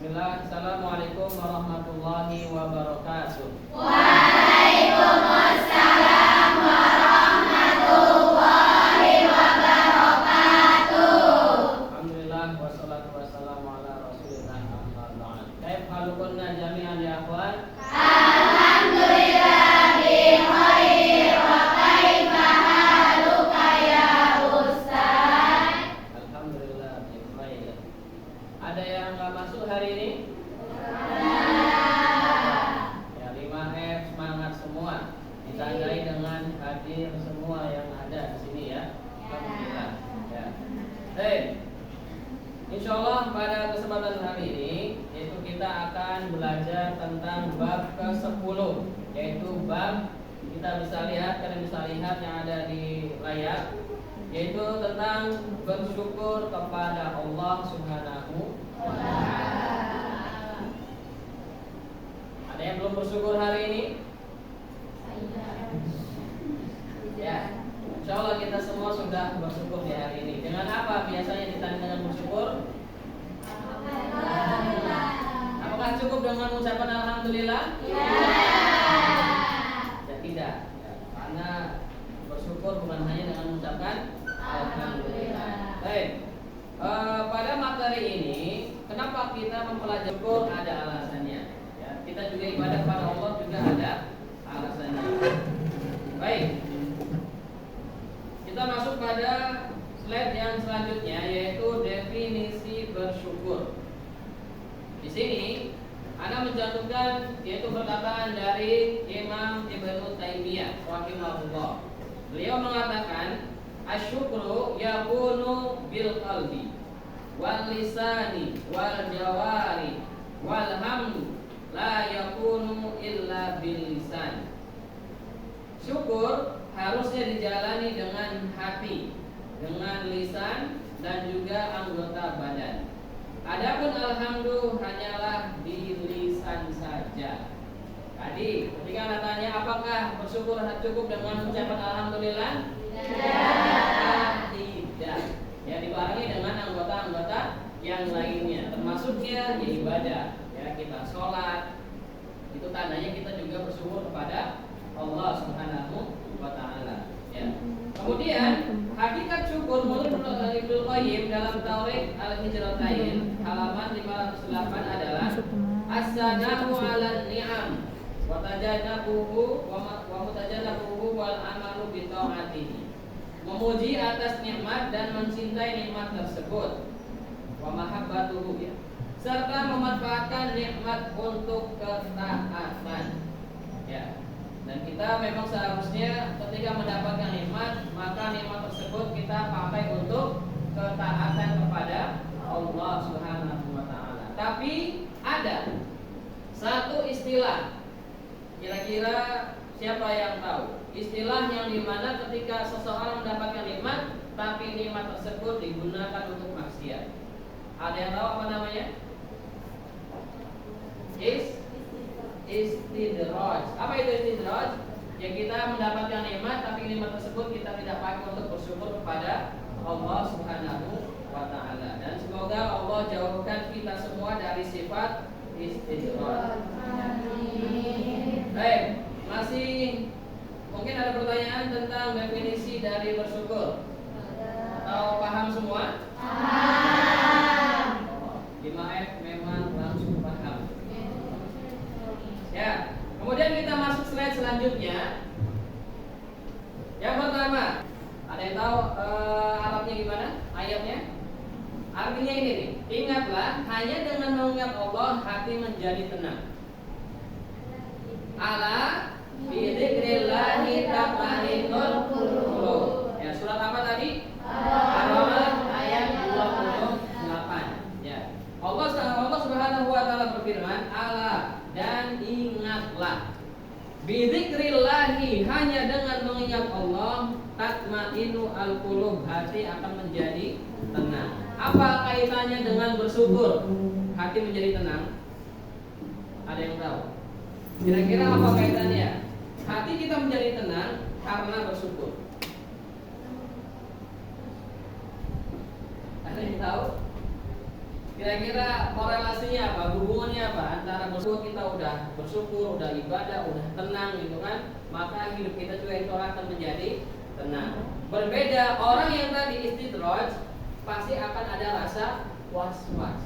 Bismillah. Assalamualaikum warahmatullahi wabarakatuh. Waalaikumsalam warahmatullahi wabarakatuh. Alhamdulillah wassalatu wassalamu ala Rasulillah amma ba'd. Kaifa halukunna jami'an ya akhwan? Alhamdulillah bi khair wa kaifa haluka ya Ustaz? Alhamdulillah baik. Ada yang nggak masuk hari ini? Ya 5F semangat semua. Ditandai dengan hadir semua yang ada di sini ya. Alhamdulillah. Ya. Insyaallah pada kesempatan hari ini yaitu kita akan belajar tentang bab ke-10, yaitu bab, kita bisa lihat, kalian bisa lihat yang ada di layar, yaitu tentang bersyukur kepada Allah Subhanahu wa Ta'ala. Ada yang belum bersyukur hari ini? Ya, insya Allah kita semua sudah bersyukur di hari ini. Dengan apa biasanya ditandai dengan bersyukur? Apakah cukup dengan ucapan Alhamdulillah? Ya, tidak ya, karena bersyukur bukan hanya dengan mengucapkan Alhamdulillah. Baik, pada materi ini kenapa kita mempelajari syukur, ada alasannya ya. Kita juga ibadah pada Allah juga ada alasannya. Baik, kita masuk pada slide yang selanjutnya, yaitu definisi bersyukur. Di sini Ana mencantumkan yaitu perkataan dari Imam Ibnu Taimiyah rahimahullah. Beliau mengatakan asyukru yakunu bil qalbi wal lisani wal jawari wal hamdu la yakunu illa bil lisan. Syukur harusnya dijalani dengan hati, dengan lisan, dan juga anggota badan. Adapun alhamdulillah hanyalah di lisan saja. Tadi ketika Anda tanya apakah bersyukur cukup dengan ucapan alhamdulillah? Tidak. Ya, dibarengi dengan anggota-anggota yang lainnya, termasuknya ya ibadah. Ya, kita sholat, itu tandanya kita juga bersyukur kepada Allah Subhanahu wa Ta'ala. Ya. Kemudian hakikat syukur menurut Ibnu Qayyim dalam Taurikh Al-Hijratain halaman 508 adalah as-sanahu 'alan ni'am wa tajannabuhu wa mutajannabuhu wal amalu bi ta'atihi. Memuji atas nikmat dan mencintai nikmat tersebut, wa mahabbatuhu ya, serta memanfaatkan nikmat untuk ketaatan. Ya. Dan kita memang seharusnya ketika mendapatkan nikmat, maka nikmat tersebut kita pakai untuk ketaatan kepada Allah Subhanahu wa Ta'ala. Tapi ada satu istilah, kira-kira siapa yang tahu? Istilah yang dimana ketika seseorang mendapatkan nikmat, tapi nikmat tersebut digunakan untuk maksiat. Ada yang tahu apa namanya? Istidraj. Apa itu istidraj? Ya, kita mendapatkan nikmat tapi nikmat tersebut kita tidak pakai untuk bersyukur kepada Allah Subhanahu wa Ta'ala. Dan semoga Allah jauhkan kita semua dari sifat istidraj. Baik, masih mungkin ada pertanyaan tentang definisi dari bersyukur? Atau paham semua? Paham. 5F memang langsung paham. Ya, kemudian kita masuk slide selanjutnya. Yang pertama, ada yang tahu Arabnya gimana? Ayatnya? Artinya ini nih, ingatlah hanya dengan mengingat Allah hati menjadi tenang. Ala bi dzikrillahi tatma'innul qulub. Ya, surat apa tadi? Ar-Rahman ayat 28. Ya. Allah Subhanahu wa Ta'ala berfirman, ala, dan ingatlah, bidzikrillahi, hanya dengan mengingat Allah, tatma'innu al-qulub, hati akan menjadi tenang. Apa kaitannya dengan bersyukur hati menjadi tenang? Ada yang tahu? Kira-kira apa kaitannya? Hati kita menjadi tenang karena bersyukur. Ada yang tahu? Kira-kira korelasinya apa? Hubungannya apa? Antara bersyukur, kita udah bersyukur, udah ibadah, udah tenang gitu kan, maka hidup kita juga itu akan menjadi tenang. Berbeda orang yang tadi istidroj, pasti akan ada rasa was-was.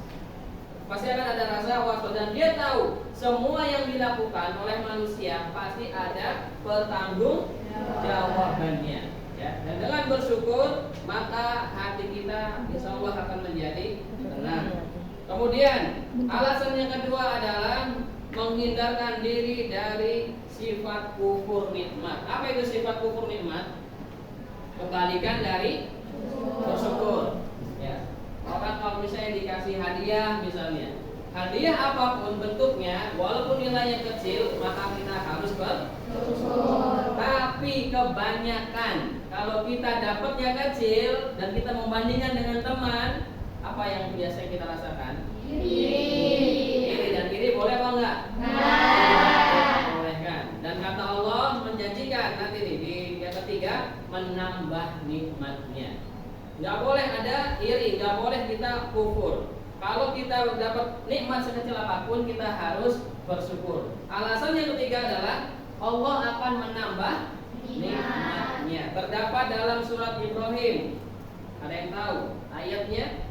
Pasti akan ada rasa was-was dan dia tahu semua yang dilakukan oleh manusia pasti ada pertanggungjawabannya. Ya. Dan dengan bersyukur maka hati kita insya Allah akan menjadi tenang. Kemudian alasan yang kedua adalah menghindarkan diri dari sifat kufur nikmat. Apa itu sifat kufur nikmat? Kebalikan dari bersyukur. Ya. Orang kalau misalnya dikasih hadiah misalnya, hadiah apapun bentuknya, walaupun nilainya kecil, maka kita harus bersyukur. Tapi kebanyakan kalau kita dapatnya kecil dan kita membandingkan dengan teman, apa yang biasa kita rasakan? Iri dan iri boleh apa enggak? Boleh kan? Dan kata Allah menjanjikan nanti nih di yang ketiga menambah nikmatnya. Enggak boleh ada iri, enggak boleh kita kufur. Kalau kita dapat nikmat sekecil apapun kita harus bersyukur. Alasan yang ketiga adalah Allah akan menambah nikmatnya. Terdapat dalam surat Ibrahim. Ada yang tahu ayatnya?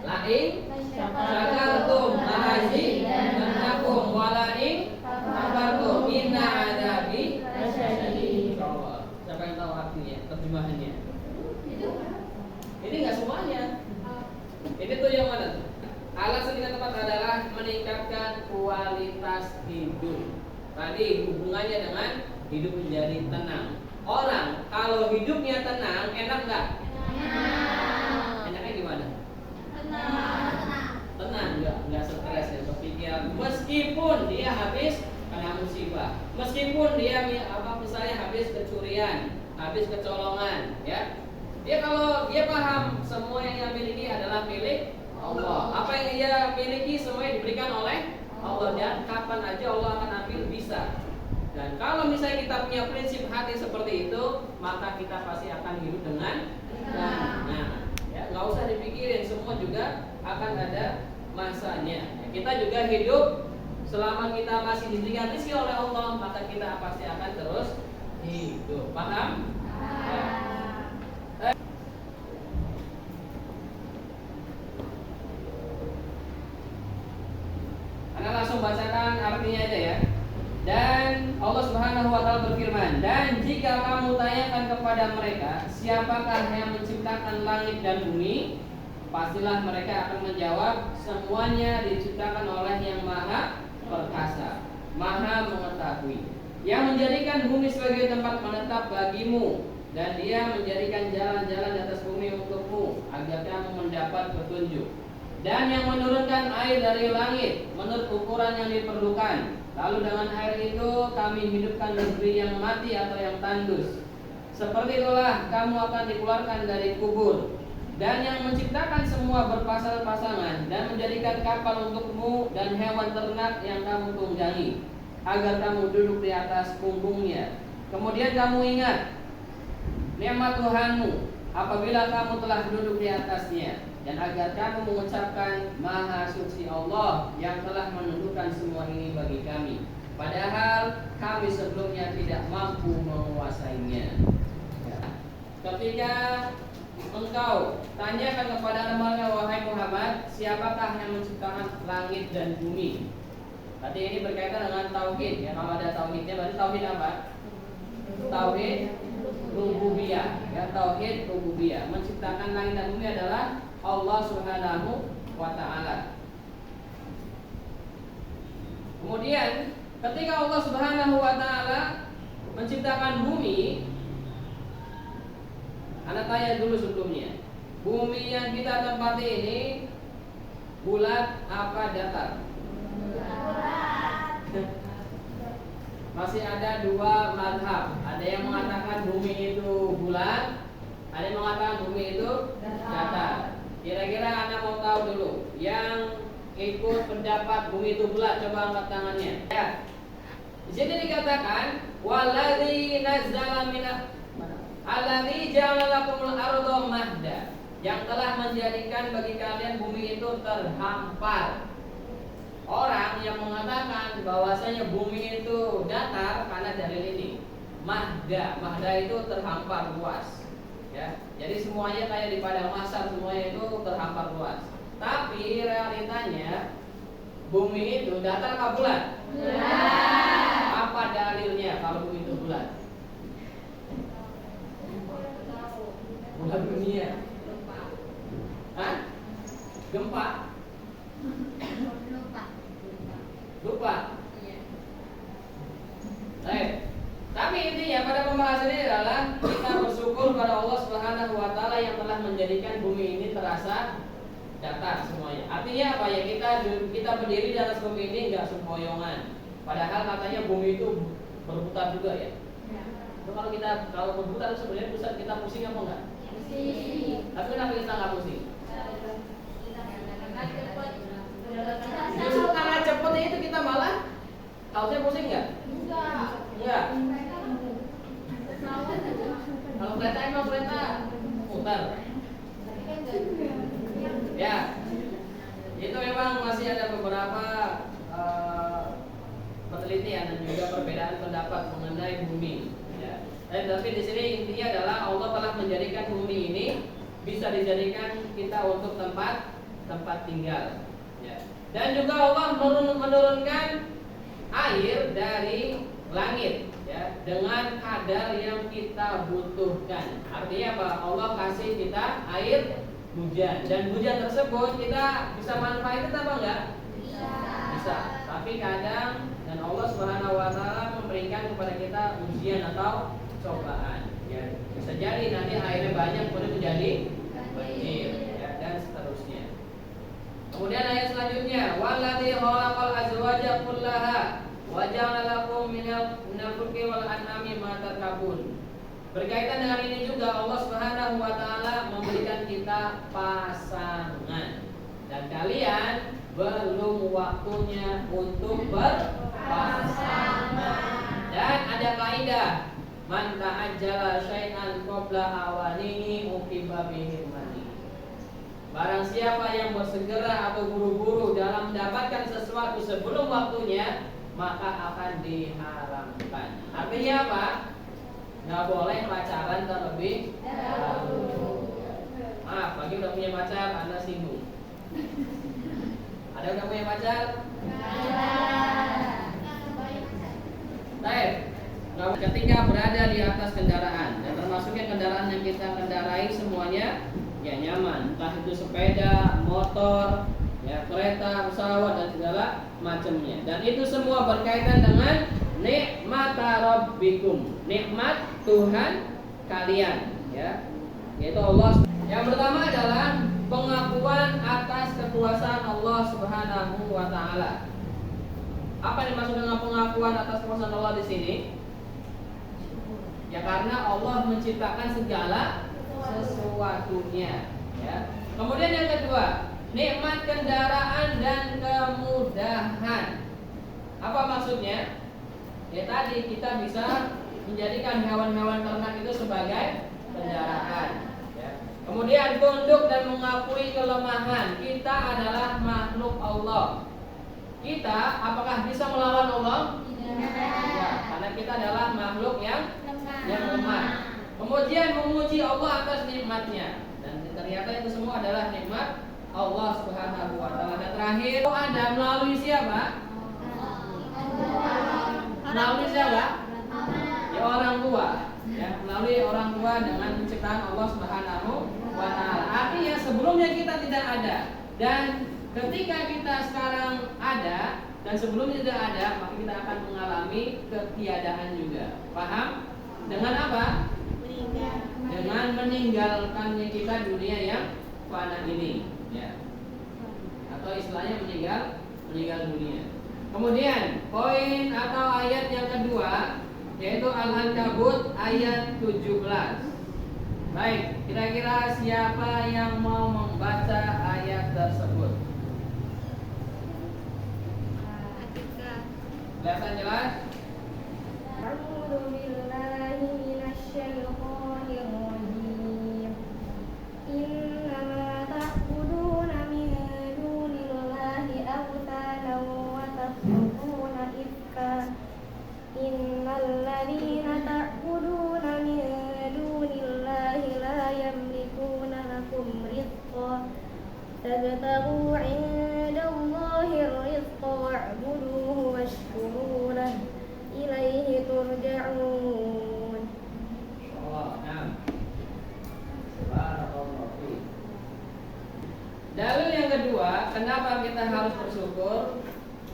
Lain syakartum la'azidannakum wa la'in kafartum inna adzabi lasyadid. Siapa yang tahu artinya, terjemahannya? Ini enggak semuanya. Ini tuh yang mana tuh? Alasan yang tepat adalah meningkatkan kualitas hidup. Tadi hubungannya dengan hidup menjadi tenang. Orang kalau hidupnya tenang, enak nggak? Enaknya gimana? Tenang, nggak stres ya, berpikiran. Meskipun dia habis kena musibah, meskipun dia misalnya habis kecurian, habis kecolongan, ya. Dia kalau dia paham semua yang dia miliki adalah milik Allah. Apa yang dia miliki semuanya diberikan oleh Allah dan kapan aja Allah akan ambil bisa. Dan kalau misalnya kita punya prinsip hati seperti itu, maka kita pasti akan hidup dengan tenang. Ya, nggak usah dipikirin, semua juga akan ada masanya. Kita juga hidup selama kita masih diberikan rezeki oleh Allah, maka kita pasti akan terus hidup. Paham? Ya. Anda langsung bacakan artinya aja ya. Dan Allah Subhanahu wa taala berfirman, "Dan jika kamu tanyakan kepada mereka, siapakah yang menciptakan langit dan bumi? Pastilah mereka akan menjawab, semuanya diciptakan oleh Yang Maha Perkasa, Maha Mengetahui, yang menjadikan bumi sebagai tempat menetap bagimu, dan Dia menjadikan jalan-jalan di atas bumi untukmu agar kamu mendapat petunjuk. Dan yang menurunkan air dari langit menurut ukuran yang diperlukan. Lalu dengan air itu kami hidupkan negeri yang mati atau yang tandus. Seperti itulah kamu akan dikeluarkan dari kubur. Dan yang menciptakan semua berpasang-pasangan dan menjadikan kapal untukmu dan hewan ternak yang kamu tunggangi, agar kamu duduk di atas punggungnya. Kemudian kamu ingat nikmat Tuhanmu apabila kamu telah duduk di atasnya, dan agar kamu mengucapkan Maha Suci Allah yang telah menundukkan semua ini bagi kami, padahal kami sebelumnya tidak mampu menguasainya. Ya. Ketika engkau tanyakan kepada Rasulnya, wahai Muhammad, siapakah yang menciptakan langit dan bumi? Tadi ini berkaitan dengan tauhid ya. Kalau ada tauhidnya, berarti tauhid apa? Tauhid rububiyah. Ya, tauhid rububiyah. Menciptakan langit dan bumi adalah Allah Subhanahu wa taala. Kemudian ketika Allah Subhanahu wa taala menciptakan bumi, Anda tanya dulu sebelumnya, bumi yang kita tempati ini bulat apa datar? Masih ada dua mazhab. Ada yang mengatakan bumi itu bulat, ada yang mengatakan bumi itu datar. Kira-kira Anda mau tahu dulu, yang ikut pendapat bumi itu bulat, coba angkat tangannya. Ya. Di sini dikatakan waladzi nazzala alladzi ja'ala lakumul arda mahda. yang telah menjadikan bagi kalian bumi itu terhampar. Orang yang mengatakan bahwasanya bumi itu datar karena dalil ini. Mahda itu terhampar luas. Ya, jadi semuanya kayak di padang mahsyar, semuanya itu terhampar luas. Tapi realitanya bumi itu datar apa bulat? Bulat. Apa dalilnya kalau bumi itu bulat? Bulat dunia. Hah? Gempa? Lupa. Baik. Tapi intinya pada pembahasan ini adalah kita bersyukur pada Allah Subhanahu wa taala yang telah menjadikan bumi ini terasa datar semuanya. Artinya apa ya? Kita berdiri di atas bumi ini enggak sempoyongan. Padahal katanya bumi itu berputar juga ya. Itu kalau berputar itu sebenarnya pusat kita pusing apa enggak? Pusing. Tapi kenapa kita enggak pusing? Justru karena cepatnya itu kita malah harusnya pusing nggak? Enggak. Kalau kereta emang kereta putar. Ya, itu memang masih ada beberapa penelitian dan juga perbedaan pendapat mengenai bumi. Ya. Tapi di sini intinya adalah Allah telah menjadikan bumi ini bisa dijadikan kita untuk tempat tinggal. Ya. Dan juga Allah menurunkan air dari langit, ya, dengan kadar yang kita butuhkan. Artinya apa? Allah kasih kita air hujan, dan hujan tersebut kita bisa manfaatin apa enggak? Bisa. Tapi kadang dan Allah Subhanahu wa taala memberikan kepada kita ujian atau cobaan. Ya, bisa jadi nanti airnya banyak kemudian menjadi banjir, ya, dan seterusnya. Kemudian ayat selanjutnya, walladzi khalaqal azwaja kullaha wa ja'ala lakum minal fulki wal an'ami ma tarkabun. Berkaitan dengan ini juga Allah Subhanahu wa taala memberikan kita pasangan. Dan kalian belum waktunya untuk berpasangan. Dan ada kaidah, man ta'ajjala syai'an qabla awanihi uqiba bihi mani. Barang siapa yang bersegera atau buru-buru dalam mendapatkan sesuatu sebelum waktunya, maka akan diharamkan. Artinya apa? Nggak boleh pacaran terlebih dahulu. Maaf, bagi udah punya pacar, Anda singgung. Ada udah punya pacar? Baik. Ketika berada di atas kendaraan, dan termasuknya kendaraan yang kita kendarai semuanya ya nyaman, entah itu sepeda, motor, ya kereta, pesawat dan segala macamnya. Dan itu semua berkaitan dengan nikmat rabbikum, nikmat Tuhan kalian, ya, yaitu Allah. Yang pertama adalah pengakuan atas kekuasaan Allah Subhanahu wa taala. Apa yang dimaksud dengan pengakuan atas kekuasaan Allah di sini? Ya karena Allah menciptakan segala sesuatunya, ya. Kemudian yang kedua, nikmat kendaraan dan kemudahan. Apa maksudnya? Ya tadi kita bisa menjadikan hewan-hewan ternak itu sebagai kendaraan, ya. Kemudian tunduk dan mengakui kelemahan. Kita adalah makhluk Allah. Kita apakah bisa melawan Allah? Ya, karena kita adalah makhluk yang lemah. Kemudian memuji Allah atas nikmatnya, dan ternyata itu semua adalah nikmat Allah Subhanahu wa taala. Dan terakhir ada melalui siapa? Melalui siapa? Ya orang tua, ya, melalui orang tua dengan penciptaan Allah Subhanahu wa taala. Artinya sebelumnya kita tidak ada, dan ketika kita sekarang ada dan sebelumnya tidak ada, maka kita akan mengalami ketiadaan juga. Paham? Dengan apa? Dengan meninggalkannya kita dunia yang fana ini, ya. Atau istilahnya meninggal dunia. Kemudian poin atau ayat yang kedua yaitu Al-Ankabut ayat 17. Baik, kira-kira siapa yang mau membaca ayat tersebut? Kelihatan jelas? A'udzu billahi minasy syaithanir rajim. Inna kita harus bersyukur?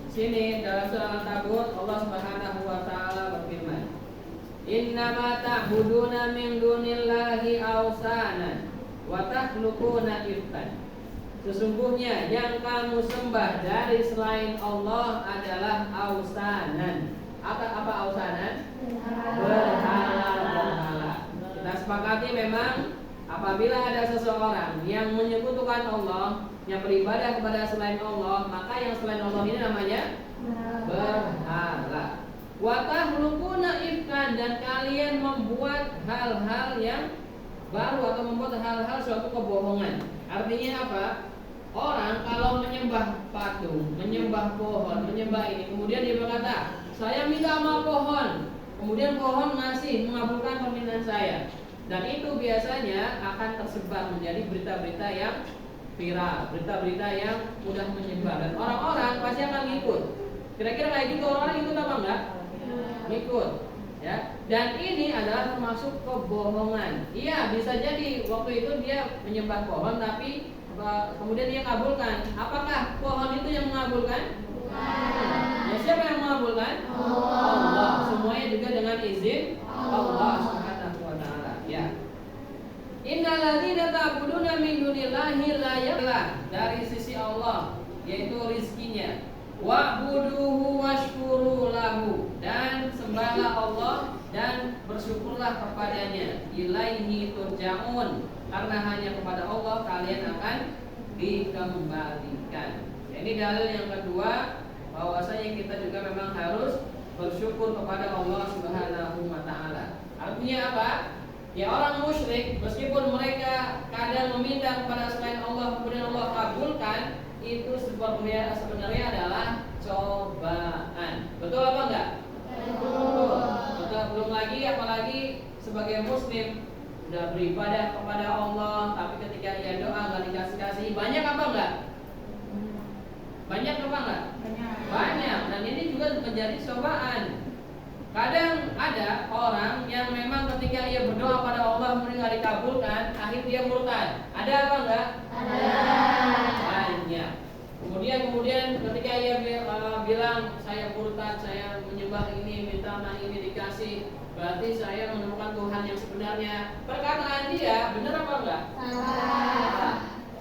Di sini dalam surah Al-Ankabut Allah Subhanahu wa taala berfirman, "Innama ta'buduna min dunillahi awsanan wa takhluquna ifkan." Sesungguhnya yang kamu sembah dari selain Allah adalah awsanan. Apa awsanan? Berhala. Kita sepakati memang apabila ada seseorang yang menyekutukan Allah, yang beribadah kepada selain Allah, maka yang selain Allah ini namanya berhala. Wa takhluquna ifkan, dan kalian membuat hal-hal yang baru atau membuat hal-hal suatu kebohongan. Artinya apa? Orang kalau menyembah patung, menyembah pohon, menyembah ini, kemudian dia berkata, "Saya minta sama pohon." Kemudian pohon mengabulkan permintaan saya. Dan itu biasanya akan tersebar menjadi berita-berita yang viral, berita-berita yang mudah menyebar, dan orang-orang pasti akan ngikut. Kira-kira kayak gitu orang ikut apa enggak? Ngikut, ya. Dan ini adalah termasuk kebohongan. Iya, bisa jadi waktu itu dia menyembah pohon, tapi kemudian dia kabulkan. Apakah pohon itu yang mengabulkan? Ya, siapa yang mengabulkan? Allah. Semuanya juga dengan izin Allah Subhanahu wa taala. Ya. Innal ladzina ta'buduna min dunillahi la yaqla, dari sisi Allah, yaitu rizkinya. Wa'buduhu washkuru lahu, dan sembahlah Allah dan bersyukurlah kepadanya. Ilaihi turja'un, karena hanya kepada Allah kalian akan dikembalikan. Ini dalil yang kedua, bahwasanya kita juga memang harus bersyukur kepada Allah Subhanahu wa taala. Artinya apa? Ya, orang musyrik meskipun mereka kadang meminta kepada selain Allah kemudian Allah kabulkan, itu sebenarnya adalah cobaan. Betul apa enggak? Betul. Betul. Belum lagi apalagi sebagai muslim sudah beribadah kepada Allah, tapi ketika ia doa enggak dikasih-kasih, banyak apa enggak? Banyak apa enggak? Banyak. Dan ini juga menjadi cobaan. Kadang ada orang yang memang ketika ia berdoa pada Allah kemudian enggak dikabulkan, akhirnya dia murtad. Ada apa enggak? Ada. Banyak. Kemudian ketika ia bilang saya murtad, saya menyembah ini, minta ini dikasih, berarti saya menemukan Tuhan yang sebenarnya. Perkataan dia benar apa enggak? Salah.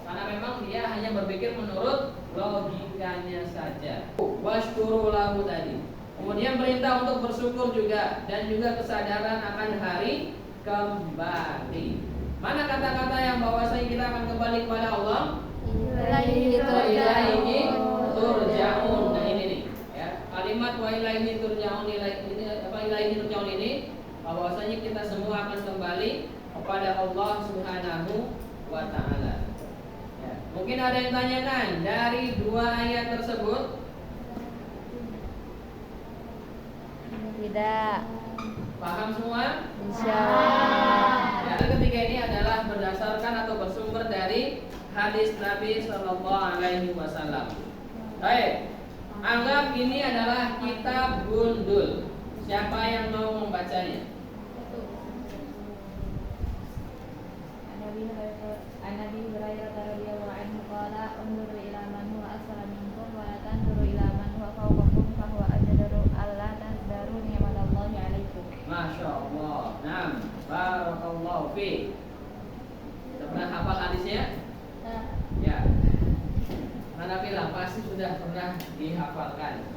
Karena memang dia hanya berpikir menurut logikanya saja. Washkuru lahu tadi. Kemudian perintah untuk bersyukur juga, dan juga kesadaran akan hari kembali. Mana kata-kata yang bahwasanya kita akan kembali kepada Allah? Ilaihi turja'un. Nah ini nih, ya. Kalimat wa ilaihi turja'un, ilaihi turja'un ini bahwasanya kita semua akan kembali kepada Allah Subhanahu wa taala. Ya. Mungkin ada yang tanyakan dari dua ayat tersebut? Tidak. Paham semua? Insyaallah. Yang ketiga ini adalah berdasarkan atau bersumber dari hadis Nabi Shallallahu Alaihi Wasallam. Baik, anggap ini adalah kitab gundul. Siapa yang mau membacanya? An-Nabi Hurairah radhiyallahu anhu qala unzuru ila man huwa asfala minkum wa la tanzuru ila man huwa fawqakum fa huwa ajdaru alla tazdaru ni'matallahi 'alaikum. Masya Allah. Naam, barakallahu fi. Sudah pernah hafal hadisnya? Ya. Mana bilang pasti sudah pernah dihafalkan.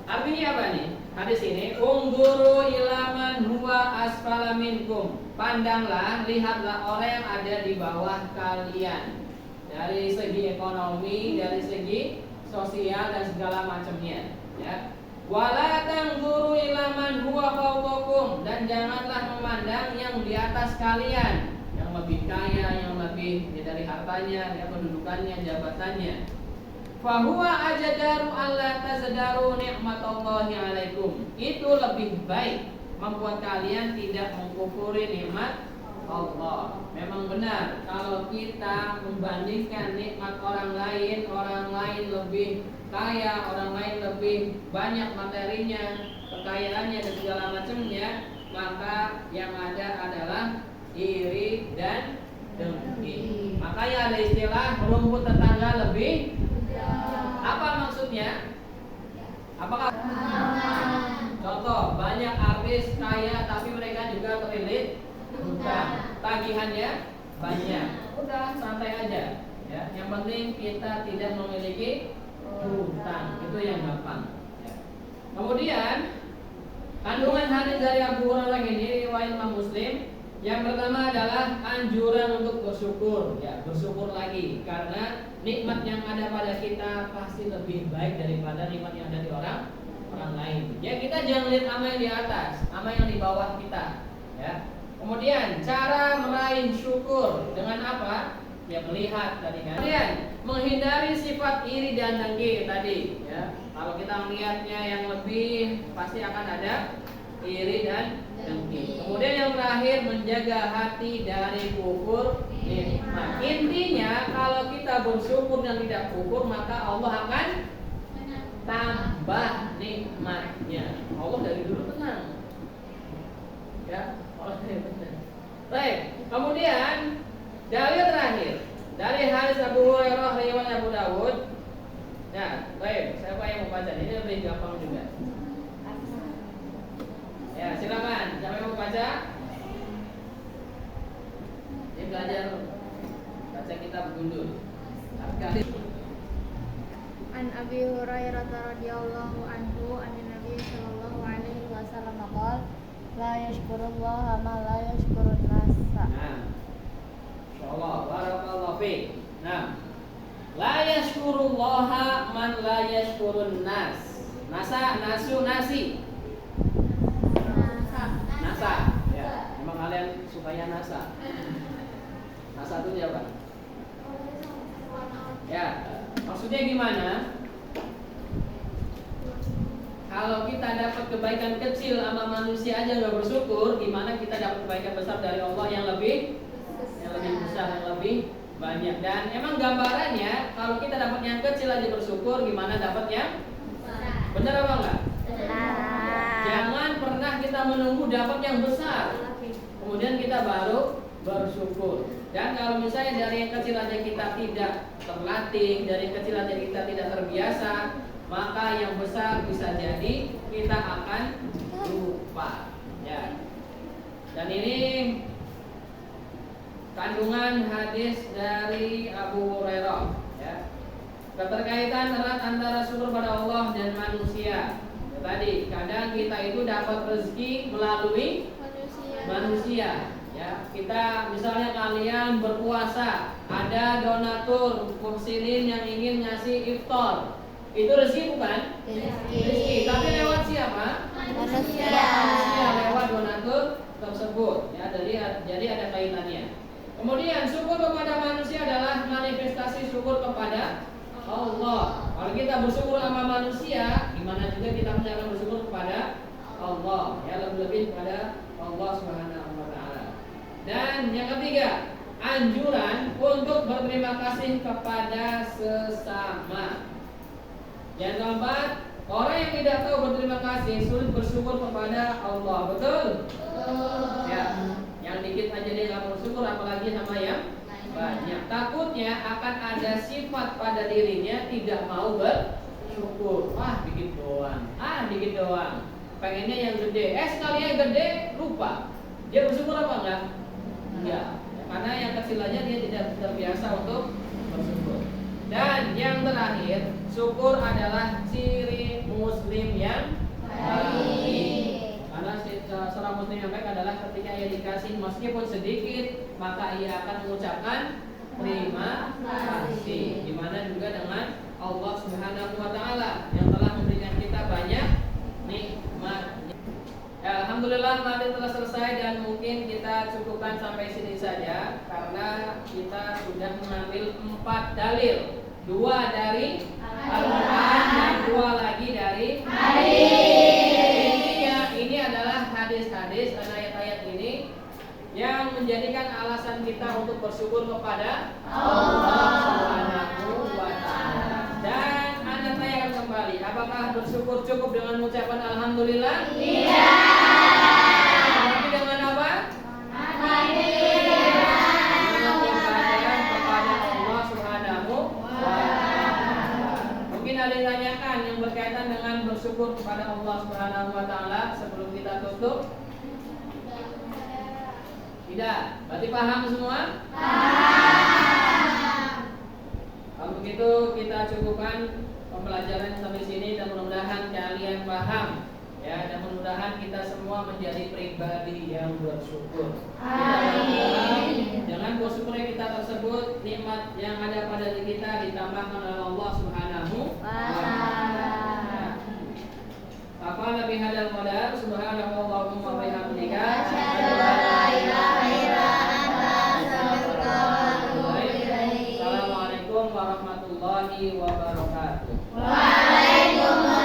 Artinya apa nih? Hadis ini, unzuru ila man huwa asfala minkum. Pandanglah, lihatlah orang yang ada di bawah kalian. Dari segi ekonomi, dari segi sosial dan segala macamnya, ya. Wala tanzuru ila man huwa fawqakum, dan janganlah memandang yang di atas kalian, yang lebih kaya, yang lebih dari hartanya, ya, kedudukannya, jabatannya. Fahuwa ajadaru alla tazdaru ni'matallahi 'alaikum. Itu lebih baik membuat kalian tidak mengkufuri nikmat Allah. Memang benar kalau kita membandingkan nikmat orang lain lebih kaya, orang lain lebih banyak materinya, kekayaannya dan segala macamnya, maka yang ada adalah iri dan dengki. Makanya ada istilah rumput tetangga lebih Apakah? Contoh, banyak artis kaya tapi mereka juga terlilit hutang. Tagihannya banyak. Udah santai aja. Ya, yang penting kita tidak memiliki hutang. Itu yang gampang. Ya. Kemudian kandungan hadis dari Abu Hurairah ini riwayat Imam Muslim. Yang pertama adalah anjuran untuk bersyukur, ya bersyukur lagi karena nikmat yang ada pada kita pasti lebih baik daripada nikmat yang ada di orang lain. Ya kita jangan lihat ama yang di atas, ama yang di bawah kita. Ya. Kemudian cara meraih syukur dengan apa? Ya melihat tadi kan. Kemudian menghindari sifat iri dan dengki tadi. Ya kalau kita melihatnya yang lebih pasti akan ada iri dan dengki. Kemudian yang terakhir menjaga hati dari kufur nikmat. Intinya kalau kita bersyukur dan tidak kufur maka Allah akan tambah nikmatnya. Allah dari dulu tenang. Ya, Allah dari tenang. Baik, kemudian dalil terakhir dari hadis Abu Hurairah riwayat Abu Dawud. Nah, baik, siapa yang mau baca? Ini lebih gampang juga. Ya, silakan. Siapa yang mau baca? Ini belajar baca kitab gundur. An Abi Hurairah radhiyallahu anhu an Nabi sallallahu alaihi wasallam qala la yashkurullaha ma la yashkurun nasa. Nah, insyaallah barakallahu fiik. Nah, la yashkurullaha man la yashkurun nas. Nasa, nasu, nasi. Nasa. Ya, memang kalian sukanya nasa. Nasa itu siapa? Ya, maksudnya gimana? Kalau kita dapat kebaikan kecil sama manusia aja nggak bersyukur, gimana kita dapat kebaikan besar dari Allah yang lebih besar, yang lebih banyak. Dan emang gambarannya kalau kita dapat yang kecil aja bersyukur, gimana dapat yang benar apa enggak? Jangan pernah kita menunggu dapat yang besar, kemudian kita baru bersyukur. Dan kalau misalnya dari yang kecil aja kita tidak terlatih, dari yang kecil aja kita tidak terbiasa, maka yang besar bisa jadi kita akan lupa. Ya. Dan ini kandungan hadis dari Abu Hurairah. Ya. Keterkaitan erat antara syukur pada Allah dan manusia. Ya, tadi kadang kita itu dapat rezeki melalui manusia. Ya, kita misalnya kalian berpuasa, ada donatur muhsinin yang ingin ngasih iftar. Itu rezeki bukan? Rezeki. Tapi lewat siapa? Manusia. Lewat donatur tersebut. Ya, jadi ada kaitannya. Kemudian syukur kepada manusia adalah manifestasi syukur kepada Allah. Kalau kita bersyukur sama manusia, gimana juga kita akan bersyukur kepada Allah. Ya, lebih-lebih kepada Allah Subhanahu wa taala. Dan yang ketiga, anjuran untuk berterima kasih kepada sesama. Yang keempat, orang yang tidak tahu berterima kasih sulit bersyukur kepada Allah. Betul? Ya, yang dikit aja dia nggak bersyukur, apalagi sama yang banyak. Takutnya akan ada sifat pada dirinya tidak mau bersyukur. Dikit doang. Pengennya yang gede. Sekali yang gede lupa. Dia bersyukur apa enggak? Enggak. Karena yang kecil aja dia tidak terbiasa untuk bersyukur. Dan yang terakhir, syukur adalah ciri muslim yang baik. Karena seorang muslim yang baik adalah ketika ia dikasih meskipun sedikit, maka ia akan mengucapkan terima kasih. Gimana juga dengan Allah Subhanahu wa taala yang telah memberikan kita banyak nikmat. Ya, alhamdulillah materi telah selesai dan mungkin kita cukupkan sampai sini saja karena kita sudah mengambil 4 dalil, 2 dari Al-Quran dan 2 lagi dari hadis. Intinya ini adalah hadis-hadis dan ayat-ayat ini yang menjadikan alasan kita untuk bersyukur kepada Allah Subhanahu wa taala. Dan Anda tanyakan kembali, apakah bersyukur cukup dengan ucapan alhamdulillah? Tidak. Tapi dengan apa? Dengan ibadah kepada Allah Subhanahu wa taala. Mungkin ada yang ditanyakan yang berkaitan dengan bersyukur kepada Allah Subhanahu wa taala sebelum kita tutup? Tidak. Berarti paham semua? Paham. Kalau begitu kita cukupkan pembelajaran sampai sini dan mudah-mudahan kalian paham. Ya, dan mudah-mudahan kita semua menjadi pribadi yang bersyukur. Amin. Dengan bersyukur kita tersebut, nikmat yang ada pada diri kita ditambahkan oleh Allah Subhanahu wa taala. Faqala bihadzal qadar subhanakallahumma wa bihamdika asyhadu an la ilaha illa anta astaghfiruka wa atubu ilaik. Assalamualaikum warahmatullahi wabarakatuh. Waalaikumsalam.